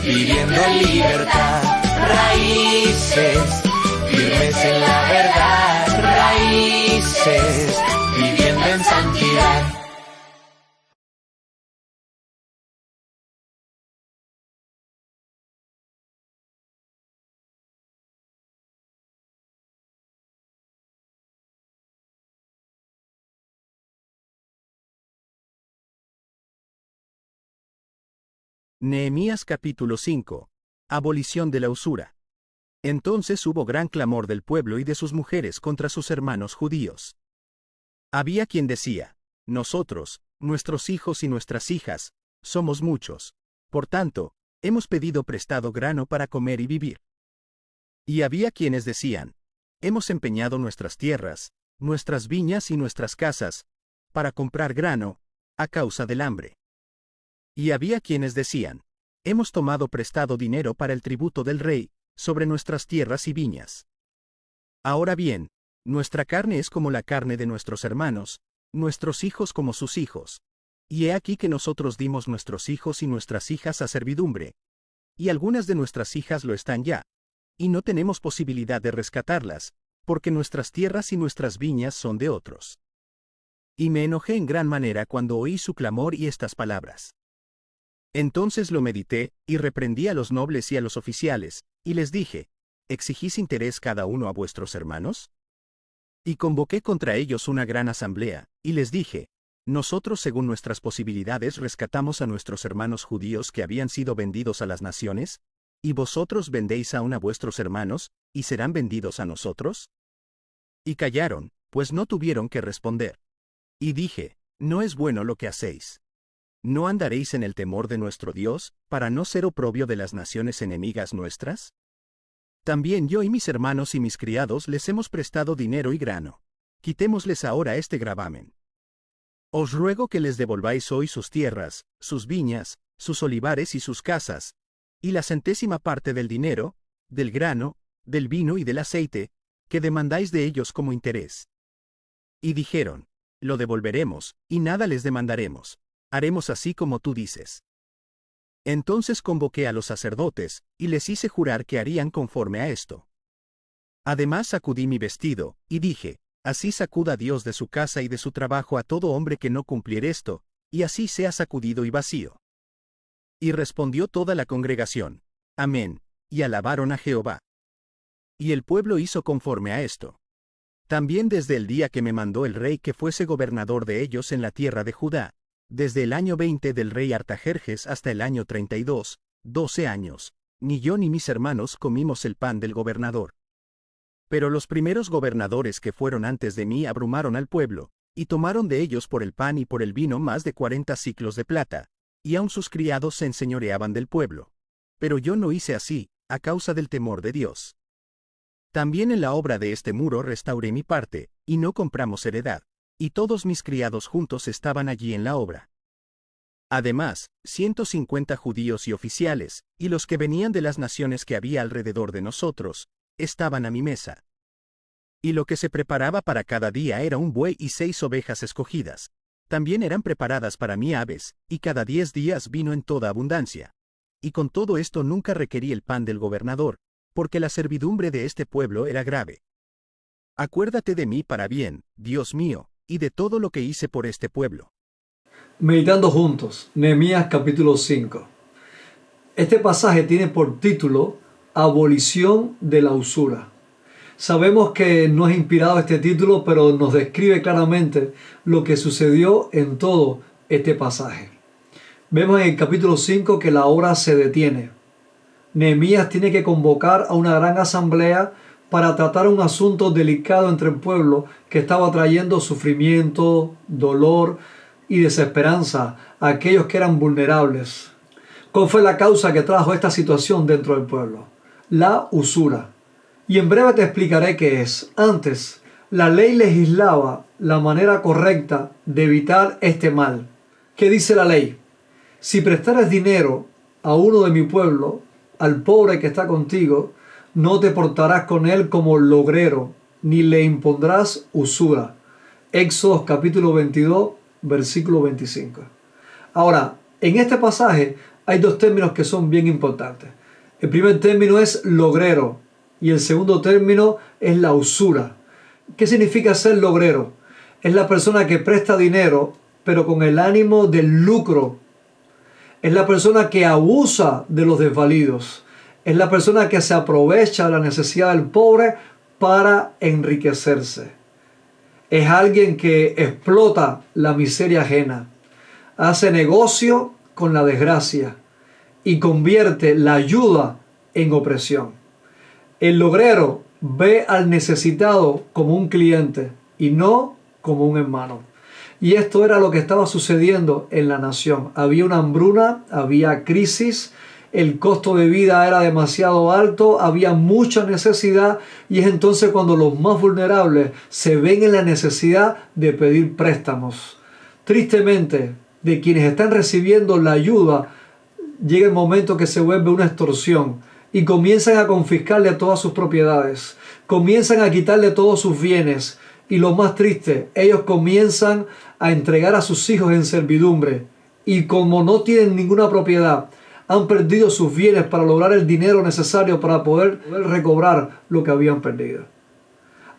viviendo en libertad. Raíces, firmes en la verdad. Raíces, viviendo en santidad. Nehemías capítulo 5. Abolición de la usura. Entonces hubo gran clamor del pueblo y de sus mujeres contra sus hermanos judíos. Había quien decía: nosotros, nuestros hijos y nuestras hijas, somos muchos. Por tanto, hemos pedido prestado grano para comer y vivir. Y había quienes decían: hemos empeñado nuestras tierras, nuestras viñas y nuestras casas, para comprar grano, a causa del hambre. Y había quienes decían: hemos tomado prestado dinero para el tributo del rey, sobre nuestras tierras y viñas. Ahora bien, nuestra carne es como la carne de nuestros hermanos, nuestros hijos como sus hijos. Y he aquí que nosotros dimos nuestros hijos y nuestras hijas a servidumbre. Y algunas de nuestras hijas lo están ya. Y no tenemos posibilidad de rescatarlas, porque nuestras tierras y nuestras viñas son de otros. Y me enojé en gran manera cuando oí su clamor y estas palabras. Entonces lo medité, y reprendí a los nobles y a los oficiales, y les dije: ¿exigís interés cada uno a vuestros hermanos? Y convoqué contra ellos una gran asamblea, y les dije: nosotros según nuestras posibilidades rescatamos a nuestros hermanos judíos que habían sido vendidos a las naciones, y vosotros vendéis aún a vuestros hermanos, y serán vendidos a nosotros. Y callaron, pues no tuvieron que responder. Y dije: no es bueno lo que hacéis. ¿No andaréis en el temor de nuestro Dios, para no ser oprobio de las naciones enemigas nuestras? También yo y mis hermanos y mis criados les hemos prestado dinero y grano. Quitémosles ahora este gravamen. Os ruego que les devolváis hoy sus tierras, sus viñas, sus olivares y sus casas, y la centésima parte del dinero, del grano, del vino y del aceite, que demandáis de ellos como interés. Y dijeron: lo devolveremos, y nada les demandaremos. Haremos así como tú dices. Entonces convoqué a los sacerdotes, y les hice jurar que harían conforme a esto. Además sacudí mi vestido, y dije: así sacuda Dios de su casa y de su trabajo a todo hombre que no cumpliere esto, y así sea sacudido y vacío. Y respondió toda la congregación: amén, y alabaron a Jehová. Y el pueblo hizo conforme a esto. También desde el día que me mandó el rey que fuese gobernador de ellos en la tierra de Judá, desde el año 20 del rey Artajerjes hasta el año 32, 12 años, ni yo ni mis hermanos comimos el pan del gobernador. Pero los primeros gobernadores que fueron antes de mí abrumaron al pueblo, y tomaron de ellos por el pan y por el vino más de 40 siclos de plata, y aun sus criados se enseñoreaban del pueblo. Pero yo no hice así, a causa del temor de Dios. También en la obra de este muro restauré mi parte, y no compramos heredad. Y todos mis criados juntos estaban allí en la obra. Además, 150 judíos y oficiales, y los que venían de las naciones que había alrededor de nosotros, estaban a mi mesa. Y lo que se preparaba para cada día era un buey y 6 ovejas escogidas. También eran preparadas para mí aves, y cada 10 días vino en toda abundancia. Y con todo esto nunca requerí el pan del gobernador, porque la servidumbre de este pueblo era grave. Acuérdate de mí para bien, Dios mío, y de todo lo que hice por este pueblo. Meditando juntos, Nehemías capítulo 5. Este pasaje tiene por título Abolición de la usura. Sabemos que no es inspirado este título, pero nos describe claramente lo que sucedió en todo este pasaje. Vemos en el capítulo 5 que la obra se detiene. Nehemías tiene que convocar a una gran asamblea para tratar un asunto delicado entre el pueblo que estaba trayendo sufrimiento, dolor y desesperanza a aquellos que eran vulnerables. ¿Cuál fue la causa que trajo esta situación dentro del pueblo? La usura. Y en breve te explicaré qué es. Antes, la ley legislaba la manera correcta de evitar este mal. ¿Qué dice la ley? Si prestares dinero a uno de mi pueblo, al pobre que está contigo, no te portarás con él como logrero, ni le impondrás usura. Éxodo capítulo 22, versículo 25. Ahora, en este pasaje hay dos términos que son bien importantes. El primer término es logrero y el segundo término es la usura. ¿Qué significa ser logrero? Es la persona que presta dinero, pero con el ánimo del lucro. Es la persona que abusa de los desvalidos. Es la persona que se aprovecha de la necesidad del pobre para enriquecerse. Es alguien que explota la miseria ajena. Hace negocio con la desgracia y convierte la ayuda en opresión. El logrero ve al necesitado como un cliente y no como un hermano. Y esto era lo que estaba sucediendo en la nación. Había una hambruna, había crisis, el costo de vida era demasiado alto, había mucha necesidad y es entonces cuando los más vulnerables se ven en la necesidad de pedir préstamos. Tristemente, de quienes están recibiendo la ayuda, llega el momento que se vuelve una extorsión y comienzan a confiscarle todas sus propiedades, comienzan a quitarle todos sus bienes y lo más triste, ellos comienzan a entregar a sus hijos en servidumbre y como no tienen ninguna propiedad, han perdido sus bienes para lograr el dinero necesario para poder recobrar lo que habían perdido.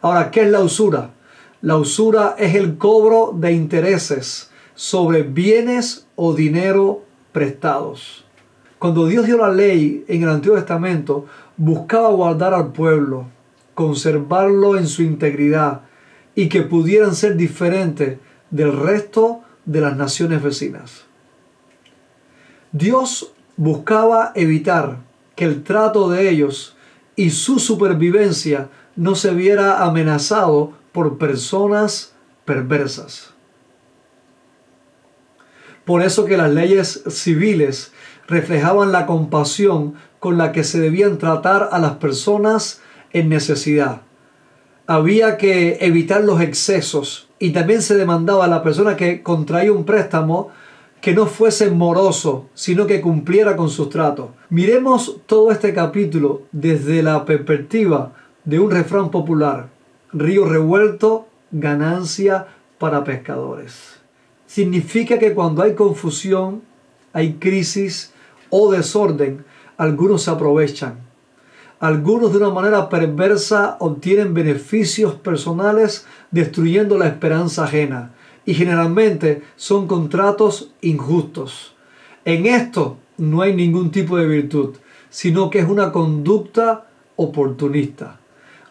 Ahora, ¿qué es la usura? La usura es el cobro de intereses sobre bienes o dinero prestados. Cuando Dios dio la ley en el Antiguo Testamento, buscaba guardar al pueblo, conservarlo en su integridad y que pudieran ser diferentes del resto de las naciones vecinas. Dios buscaba evitar que el trato de ellos y su supervivencia no se viera amenazado por personas perversas. Por eso que las leyes civiles reflejaban la compasión con la que se debían tratar a las personas en necesidad. Había que evitar los excesos y también se demandaba a la persona que contraía un préstamo que no fuese moroso, sino que cumpliera con sus tratos. Miremos todo este capítulo desde la perspectiva de un refrán popular: río revuelto, ganancia para pescadores. Significa que cuando hay confusión, hay crisis o desorden, algunos se aprovechan. Algunos de una manera perversa obtienen beneficios personales destruyendo la esperanza ajena. Y generalmente son contratos injustos. En esto no hay ningún tipo de virtud, sino que es una conducta oportunista.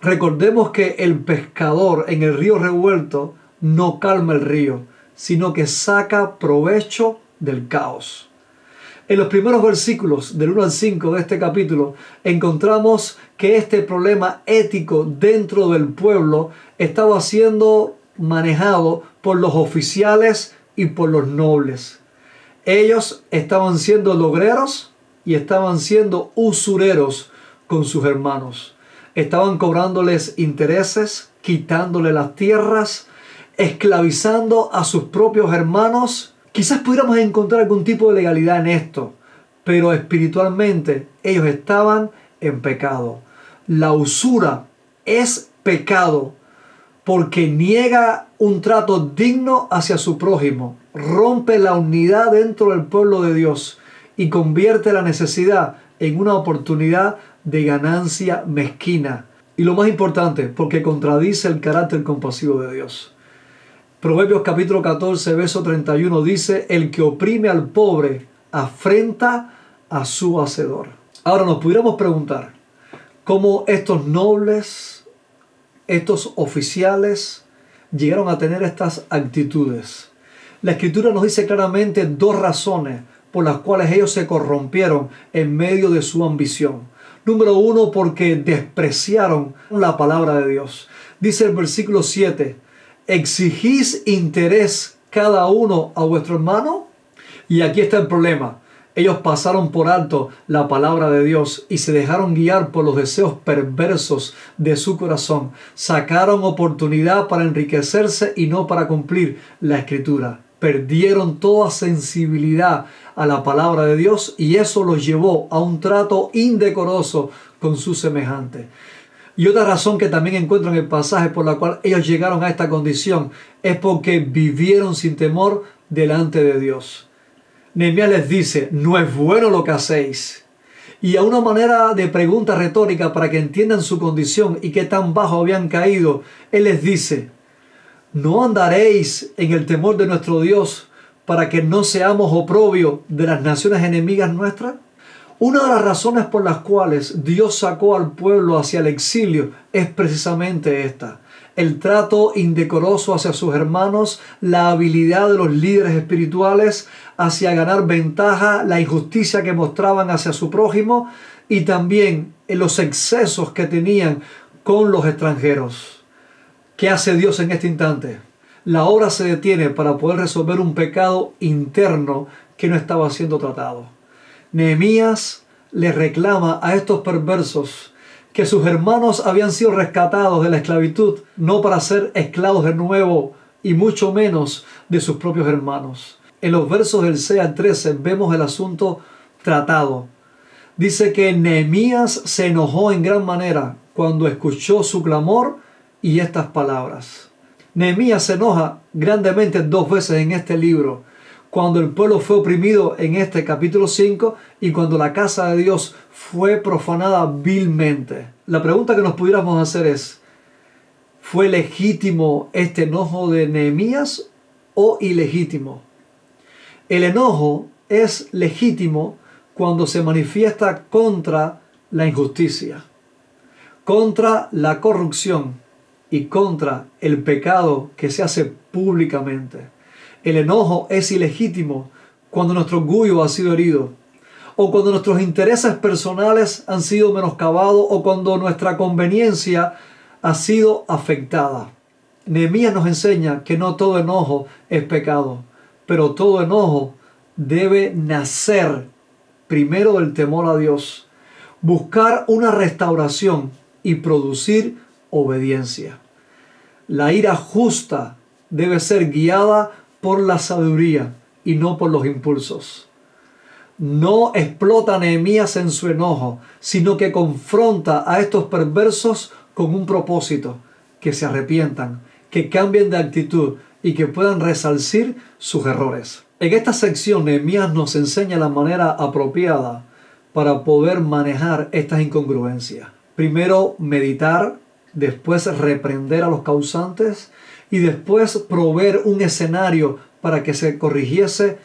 Recordemos que el pescador en el río revuelto no calma el río, sino que saca provecho del caos. En los primeros versículos del 1 al 5 de este capítulo encontramos que este problema ético dentro del pueblo estaba siendo manejado por los oficiales y por los nobles. Ellos estaban siendo logreros y estaban siendo usureros con sus hermanos. Estaban cobrándoles intereses, quitándole las tierras, esclavizando a sus propios hermanos. Quizás pudiéramos encontrar algún tipo de legalidad en esto, pero espiritualmente ellos estaban en pecado. La usura es pecado porque niega un trato digno hacia su prójimo, rompe la unidad dentro del pueblo de Dios y convierte la necesidad en una oportunidad de ganancia mezquina. Y lo más importante, porque contradice el carácter compasivo de Dios. Proverbios capítulo 14, verso 31 dice: el que oprime al pobre afrenta a su hacedor. Ahora nos pudiéramos preguntar cómo estos nobles, estos oficiales llegaron a tener estas actitudes. La Escritura nos dice claramente dos razones por las cuales ellos se corrompieron en medio de su ambición. Número uno, porque despreciaron la palabra de Dios. Dice el versículo 7: ¿exigís interés cada uno a vuestro hermano? Y aquí está el problema. Ellos pasaron por alto la palabra de Dios y se dejaron guiar por los deseos perversos de su corazón. Sacaron oportunidad para enriquecerse y no para cumplir la Escritura. Perdieron toda sensibilidad a la palabra de Dios y eso los llevó a un trato indecoroso con sus semejantes. Y otra razón que también encuentro en el pasaje por la cual ellos llegaron a esta condición es porque vivieron sin temor delante de Dios. Nehemías les dice, no es bueno lo que hacéis. Y a una manera de pregunta retórica para que entiendan su condición y qué tan bajo habían caído, él les dice, ¿no andaréis en el temor de nuestro Dios para que no seamos oprobio de las naciones enemigas nuestras? Una de las razones por las cuales Dios sacó al pueblo hacia el exilio es precisamente esta. El trato indecoroso hacia sus hermanos, la habilidad de los líderes espirituales hacia ganar ventaja, la injusticia que mostraban hacia su prójimo y también los excesos que tenían con los extranjeros. ¿Qué hace Dios en este instante? La obra se detiene para poder resolver un pecado interno que no estaba siendo tratado. Nehemías le reclama a estos perversos que sus hermanos habían sido rescatados de la esclavitud, no para ser esclavos de nuevo y mucho menos de sus propios hermanos. En los versos del 6 al 13 vemos el asunto tratado. Dice que Nehemías se enojó en gran manera cuando escuchó su clamor y estas palabras. Nehemías se enoja grandemente 2 veces en este libro, cuando el pueblo fue oprimido en este capítulo 5 y cuando la casa de Dios fue profanada vilmente. La pregunta que nos pudiéramos hacer es, ¿fue legítimo este enojo de Nehemías o ilegítimo? El enojo es legítimo cuando se manifiesta contra la injusticia, contra la corrupción y contra el pecado que se hace públicamente. El enojo es ilegítimo cuando nuestro orgullo ha sido herido, o cuando nuestros intereses personales han sido menoscabados, o cuando nuestra conveniencia ha sido afectada. Nehemías nos enseña que no todo enojo es pecado, pero todo enojo debe nacer primero del temor a Dios, buscar una restauración y producir obediencia. La ira justa debe ser guiada por la sabiduría y no por los impulsos. No explota Nehemías en su enojo, sino que confronta a estos perversos con un propósito: que se arrepientan, que cambien de actitud y que puedan resarcir sus errores. En esta sección Nehemías nos enseña la manera apropiada para poder manejar estas incongruencias. Primero meditar, después reprender a los causantes y después proveer un escenario para que se corrigiese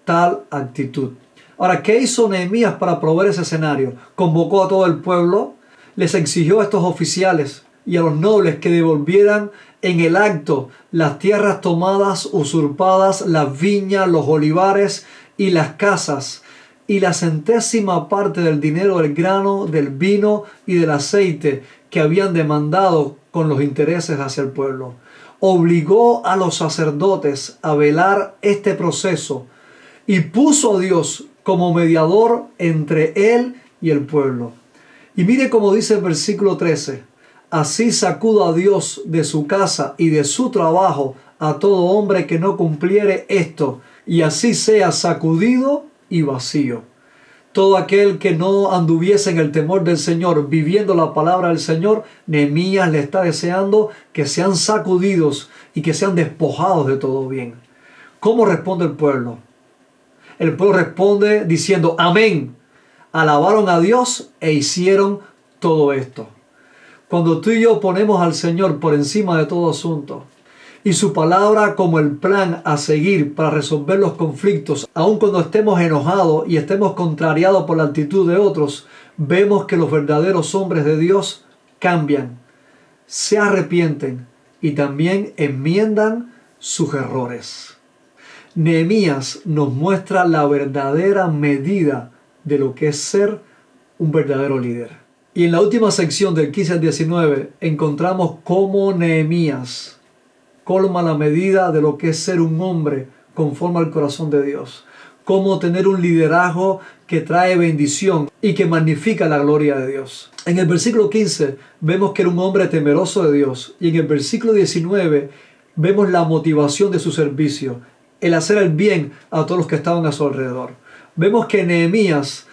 tal actitud. Ahora, ¿qué hizo Nehemías para proveer ese escenario? Convocó a todo el pueblo, les exigió a estos oficiales y a los nobles que devolvieran en el acto las tierras tomadas, usurpadas, las viñas, los olivares y las casas, y la 100ª parte del dinero, del grano, del vino y del aceite que habían demandado con los intereses hacia el pueblo. Obligó a los sacerdotes a velar este proceso y puso a Dios como mediador entre él y el pueblo. Y mire cómo dice el versículo 13: así sacuda a Dios de su casa y de su trabajo a todo hombre que no cumpliere esto, y así sea sacudido y vacío. Todo aquel que no anduviese en el temor del Señor, viviendo la palabra del Señor, Nehemías le está deseando que sean sacudidos y que sean despojados de todo bien. ¿Cómo responde el pueblo? El pueblo responde diciendo amén. Alabaron a Dios e hicieron todo esto. Cuando tú y yo ponemos al Señor por encima de todo asunto y su palabra como el plan a seguir para resolver los conflictos, aun cuando estemos enojados y estemos contrariados por la actitud de otros, vemos que los verdaderos hombres de Dios cambian, se arrepienten y también enmiendan sus errores. Nehemías nos muestra la verdadera medida de lo que es ser un verdadero líder. Y en la última sección del 15 al 19 encontramos cómo Nehemías colma la medida de lo que es ser un hombre conforme al corazón de Dios. Cómo tener un liderazgo que trae bendición y que magnifica la gloria de Dios. En el versículo 15 vemos que era un hombre temeroso de Dios. Y en el versículo 19 vemos la motivación de su servicio, el hacer el bien a todos los que estaban a su alrededor. Vemos que Nehemías,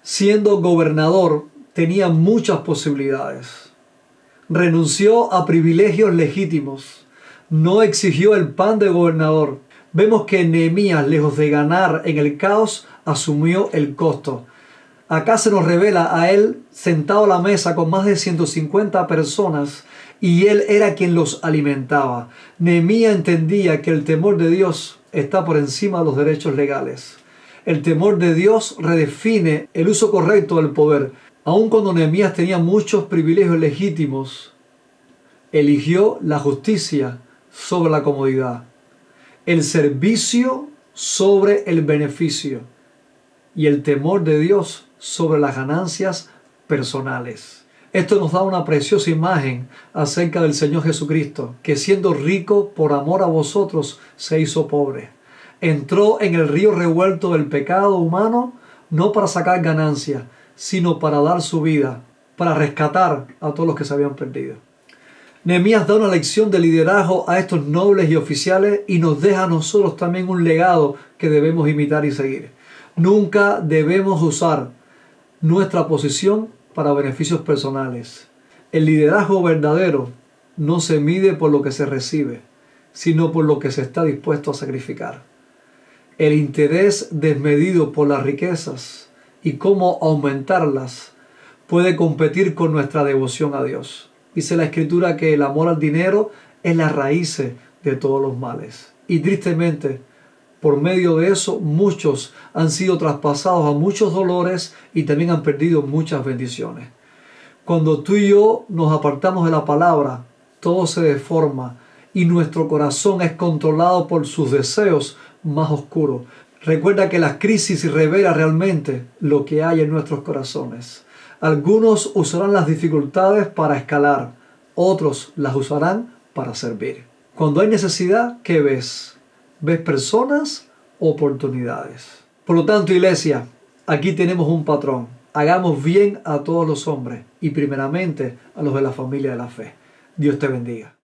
siendo gobernador, tenía muchas posibilidades. Renunció a privilegios legítimos. No exigió el pan de gobernador. Vemos que Nehemías, lejos de ganar en el caos, asumió el costo. Acá se nos revela a él sentado a la mesa con más de 150 personas y él era quien los alimentaba. Nehemías entendía que el temor de Dios está por encima de los derechos legales. El temor de Dios redefine el uso correcto del poder. Aun cuando Nehemías tenía muchos privilegios legítimos, eligió la justicia sobre la comodidad, el servicio sobre el beneficio y el temor de Dios sobre las ganancias personales. Esto nos da una preciosa imagen acerca del Señor Jesucristo, que siendo rico por amor a vosotros se hizo pobre. Entró en el río revuelto del pecado humano no para sacar ganancias, sino para dar su vida, para rescatar a todos los que se habían perdido. Nehemías da una lección de liderazgo a estos nobles y oficiales y nos deja a nosotros también un legado que debemos imitar y seguir. Nunca debemos usar nuestra posición para beneficios personales. El liderazgo verdadero no se mide por lo que se recibe, sino por lo que se está dispuesto a sacrificar. El interés desmedido por las riquezas y cómo aumentarlas puede competir con nuestra devoción a Dios. Dice la Escritura que el amor al dinero es la raíz de todos los males. Y tristemente, por medio de eso, muchos han sido traspasados a muchos dolores y también han perdido muchas bendiciones. Cuando tú y yo nos apartamos de la palabra, todo se deforma y nuestro corazón es controlado por sus deseos más oscuros. Recuerda que la crisis revela realmente lo que hay en nuestros corazones. Algunos usarán las dificultades para escalar, otros las usarán para servir. Cuando hay necesidad, ¿qué ves? ¿Ves personas o oportunidades? Por lo tanto, iglesia, aquí tenemos un patrón. Hagamos bien a todos los hombres y primeramente a los de la familia de la fe. Dios te bendiga.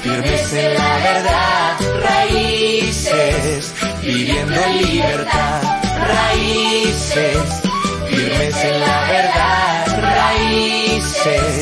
Firmes en la verdad, raíces, viviendo en libertad, raíces, firmes en la verdad, raíces.